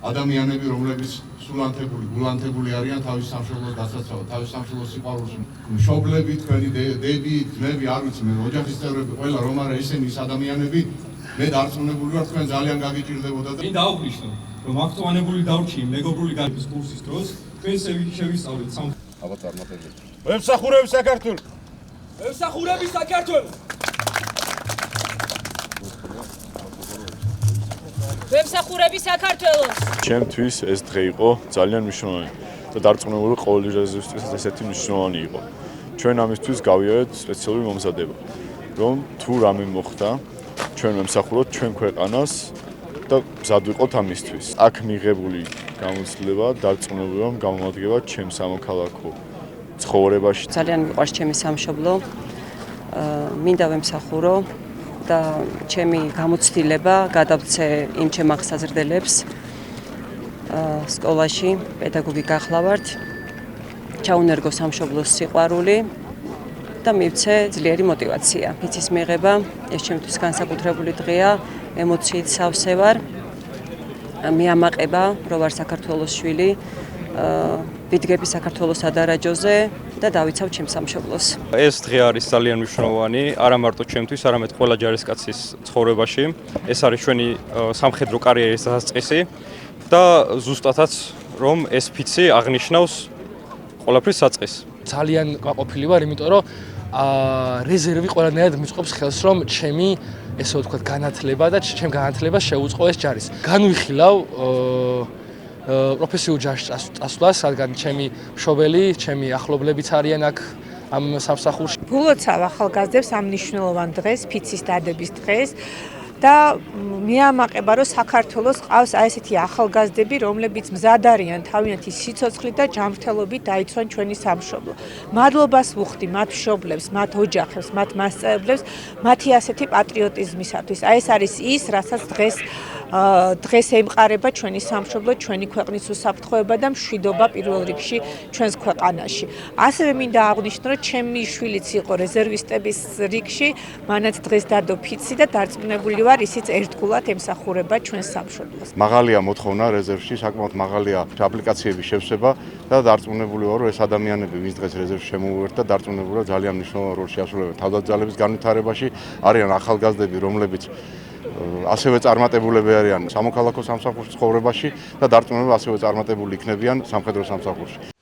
ადამიანები, რომლებიც სულანთებული, გულანთებული არიან თავის სამშობლოს დასაცავად, თავის სამშობლოს სიყვარულში. მშობლები, თქვენი დები, ძმები, არ ვიცი, მე ოჯახის წევრები, ყველა რომ არა ესენი ის ადამიანები, მე დარწმუნებული ვარ, თქვენ ძალიან გაგიჭირდებოდა და მინდა აღვნიშნო, რომ აქტუალებული დარჩი მეგობრული განათლების კურსის დროს თქვენ შევისწავლეთ აბა წარმატებები. ვემსახურები საქართველოს. ემსახურები საქართველოს. ვემსახურები საქართველოს. ჩემთვის ეს დღე იყო ძალიან მნიშვნელოვანი და დარწმუნებული ყოველი რეზერვისტის ესეთი მნიშვნელოვანი იყო. ჩვენ ამისთვის გავიარეთ სპეციალური მომზადება, რომ თუ რამე მოხდა, ჩვენ ვემსახუროთ ჩვენ ქვეყანას და მზად ვიყოთ ამისთვის. აქ მიღებული გამოცდილება დარწმუნებული რომ გამომადგება ჩემ სამოქალაქო ცხოვრებაში. ძალიან მიყვარს ჩემი სამშობლო, მინდა ვემსახურო და ჩემი გამოცდილება გადავცე იმ ჩემ აღსაზრდელებს სკოლაში, პედაგოგი გახლავართ, ჩაუნერგო სამშობლოს სიყვარული და მივცე ძლიერი მოტივაცია. იცის მიღება, ეს ჩემთვის განსაკუთრებული დღეა, ემოციით სავსე ვარ. მიამაყება, რომ ვარ საქართველოს შვილი, ვიდგები საქართველოს ადარაჯოზე და დავიცავ ჩემ სამშობლოს. ეს დღე არის ძალიან მნიშვნელოვანი, არა მარტო ჩემთვის, არამედ ყველა ჯარისკაცის ცხოვრებაში. ეს არის ჩვენი სამხედრო კარიერის დასაწყისი და ზუსტადაც რომ ეს ფიცი აღნიშნავს ყველაფრის საწყისს. ძალიან გაყოფილი ვარ, იმიტომ რომ რეზერვი ყველანაირად მიწყობს ხელს, რომ ჩემი ესე ვთქვათ განათლება და ჩემ განათლებას შეუწყო ეს ჯარის. განვიხილავ პროფესიულ ჯარში წასვლას, რადგან ჩემი მშობელი, ჩემი ახლობლებიც არიან აქ ამ სამსახურში. გულოცავ ახალგაზრდებს ამ მნიშვნელოვან დღეს, ფიცის დადების დღეს და მიამაყება, რომ საქართველოს ყავს აი ესეთი ახალგაზრდები, რომლებიც მზად არიან თავიანთი სიცოცხლით და ჯანმრთელობით დაიცვან ჩვენი სამშობლო. მადლობას ვუხდი მათ მშობლებს, მათ ოჯახებს, მათ მასწავლებლებს, მათი ასეთი პატრიოტიზმისათვის. აი ეს არის ის, რასაც დღეს ემყარება ჩვენი სამშობლო, ჩვენი ქვეყნის უსაფრთხოება და მშვიდობა პირველ რიგში ჩვენს ქვეყანაში. ასევე მინდა აღვნიშნო, რომ ჩემი შვილიც იყო რეზერვისტების რიგში, მანაც დღეს დადო ფიცი და დარწმუნებული ვარ, ისიც ერთგულად ემსახურება ჩვენს სამშობლოს. მაღალია მოთხოვნა რეზერვში, საკმაოდ მაღალია აპლიკაციების შევსება და დარწმუნებული ვარ, რომ ეს ადამიანები, ვინც დღეს რეზერვში შემოვიერთდა, დარწმუნებული ვარ, ძალიან მნიშვნელოვან როლს შეასრულებენ თავდაცვალების განვითარებაში, არიან ახალგაზრდები, რომლებიც ასევე წარმატებულები არიან სამოქალაქო სამსახურის ცხოვრებაში და დარწმუნებული ასევე წარმატებული იქნებიან სამხედრო სამსახურში.